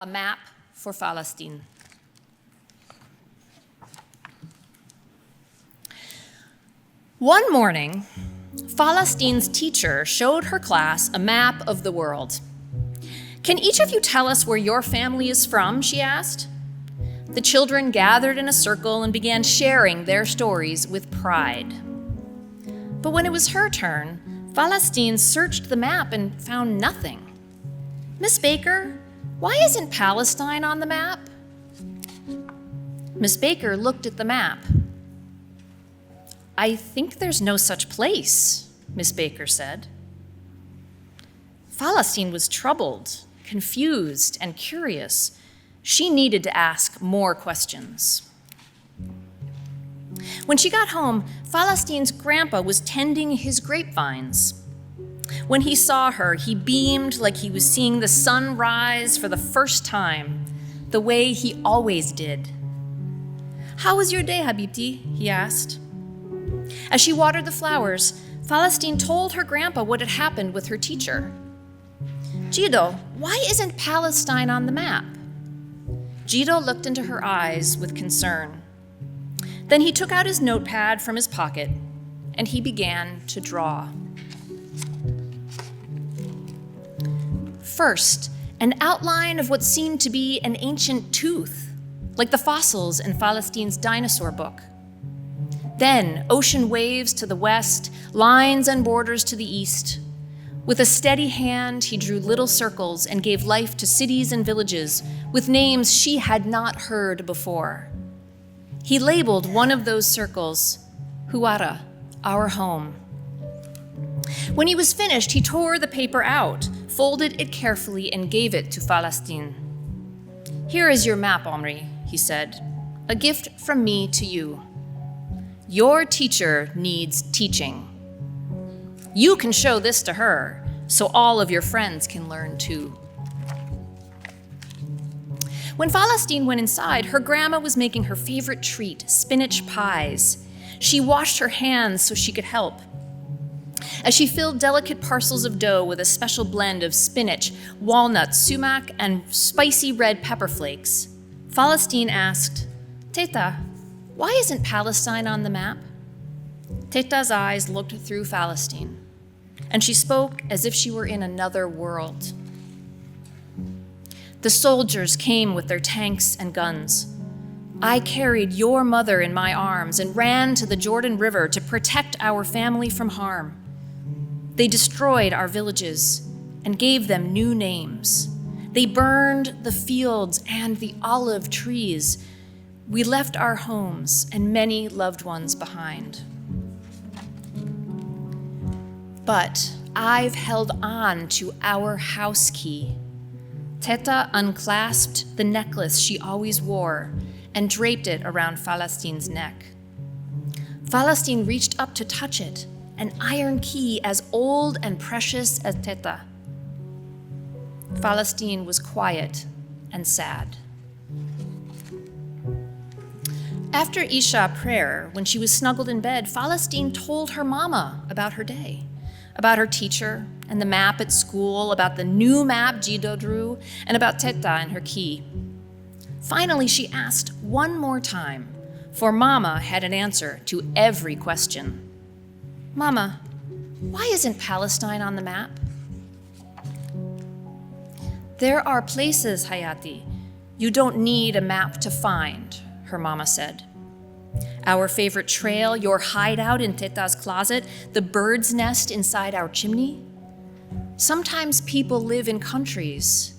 A map for Falasteen. One morning, Falasteen's teacher showed her class a map of the world. "Can each of you tell us where your family is from?" she asked. The children gathered in a circle and began sharing their stories with pride. But when it was her turn, Falasteen searched the map and found nothing. "Miss Baker, why isn't Palestine on the map?" Miss Baker looked at the map. "I think there's no such place," Miss Baker said. Falasteen was troubled, confused, and curious. She needed to ask more questions. When she got home, Falasteen's grandpa was tending his grapevines. When he saw her, he beamed like he was seeing the sun rise for the first time, the way he always did. "How was your day, Habibti?" he asked. As she watered the flowers, Falasteen told her grandpa what had happened with her teacher. "Gido, why isn't Palestine on the map?" Gido looked into her eyes with concern. Then he took out his notepad from his pocket and he began to draw. First, an outline of what seemed to be an ancient tooth, like the fossils in Falasteen's dinosaur book. Then, ocean waves to the west, lines and borders to the east. With a steady hand, he drew little circles and gave life to cities and villages with names she had not heard before. He labeled one of those circles, Huara, our home. When he was finished, he tore the paper out, folded it carefully, and gave it to Falasteen. "Here is your map, Omri," he said, "a gift from me to you. Your teacher needs teaching. You can show this to her, so all of your friends can learn too." When Falasteen went inside, her grandma was making her favorite treat, spinach pies. She washed her hands so she could help. As she filled delicate parcels of dough with a special blend of spinach, walnuts, sumac, and spicy red pepper flakes, Falasteen asked, "Teta, why isn't Palestine on the map?" Teta's eyes looked through Falasteen, and she spoke as if she were in another world. "The soldiers came with their tanks and guns. I carried your mother in my arms and ran to the Jordan River to protect our family from harm. They destroyed our villages and gave them new names. They burned the fields and the olive trees. We left our homes and many loved ones behind. But I've held on to our house key." Teta unclasped the necklace she always wore and draped it around Falasteen's neck. Falasteen reached up to touch it, an iron key as old and precious as Teta. Falasteen was quiet and sad. After Isha prayer, when she was snuggled in bed, Falasteen told her mama about her day, about her teacher and the map at school, about the new map Gido drew, and about Teta and her key. Finally, she asked one more time, for Mama had an answer to every question. "Mama, why isn't Palestine on the map?" "There are places, Hayati, you don't need a map to find," her mama said. "Our favorite trail, your hideout in Teta's closet, the bird's nest inside our chimney. Sometimes people live in countries.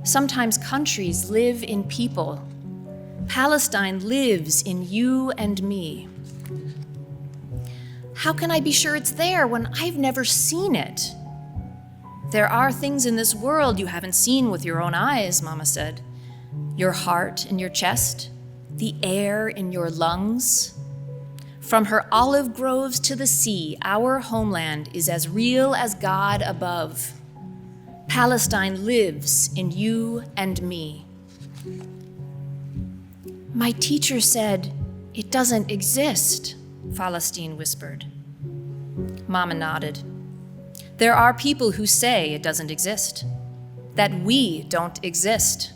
Sometimes countries live in people. Palestine lives in you and me." "How can I be sure it's there when I've never seen it?" "There are things in this world you haven't seen with your own eyes," Mama said. "Your heart in your chest, the air in your lungs. From her olive groves to the sea, our homeland is as real as God above. Palestine lives in you and me." "My teacher said it doesn't exist," Falasteen whispered. Mama nodded. "There are people who say it doesn't exist, that we don't exist,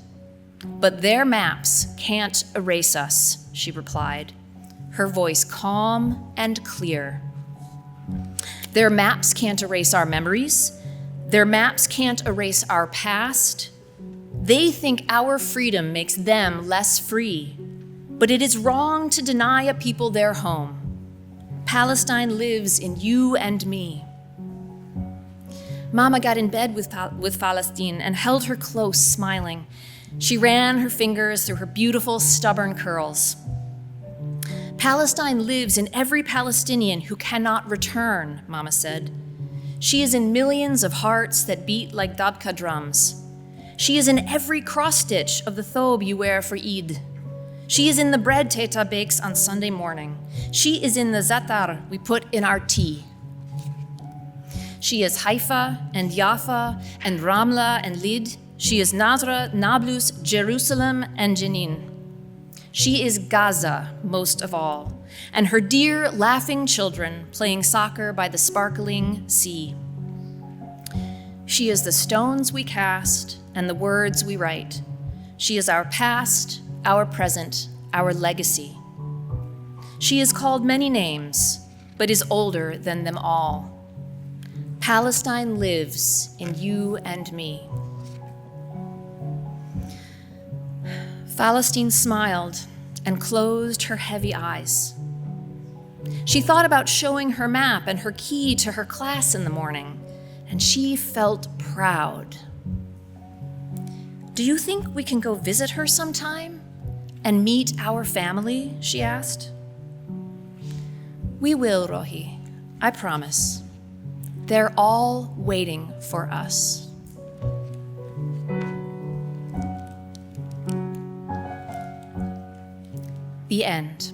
But their maps can't erase us, she replied, her voice calm and clear. Their maps can't erase our memories. Their maps can't erase our past. They think our freedom makes them less free, but it is wrong to deny a people their home. Palestine lives in you and me. Mama got in bed with Falasteen and held her close, smiling. She ran her fingers through her beautiful, stubborn curls. Palestine lives in every Palestinian who cannot return, Mama said. She is in millions of hearts that beat like dabka drums. She is in every cross-stitch of the thobe you wear for Eid. She is in the bread Teta bakes on Sunday morning. She is in the zatar we put in our tea. She is Haifa and Jaffa and Ramla and Lid. She is Nazra, Nablus, Jerusalem, and Jenin. She is Gaza, most of all, and her dear, laughing children playing soccer by the sparkling sea. She is the stones we cast and the words we write. She is our past, our present, our legacy. She is called many names, but is older than them all. Palestine lives in you and me. Falasteen smiled and closed her heavy eyes. She thought about showing her map and her key to her class in the morning, and she felt proud. Do you think we can go visit her sometime and meet our family? She asked. We will, Rohi, I promise. They're all waiting for us. The end.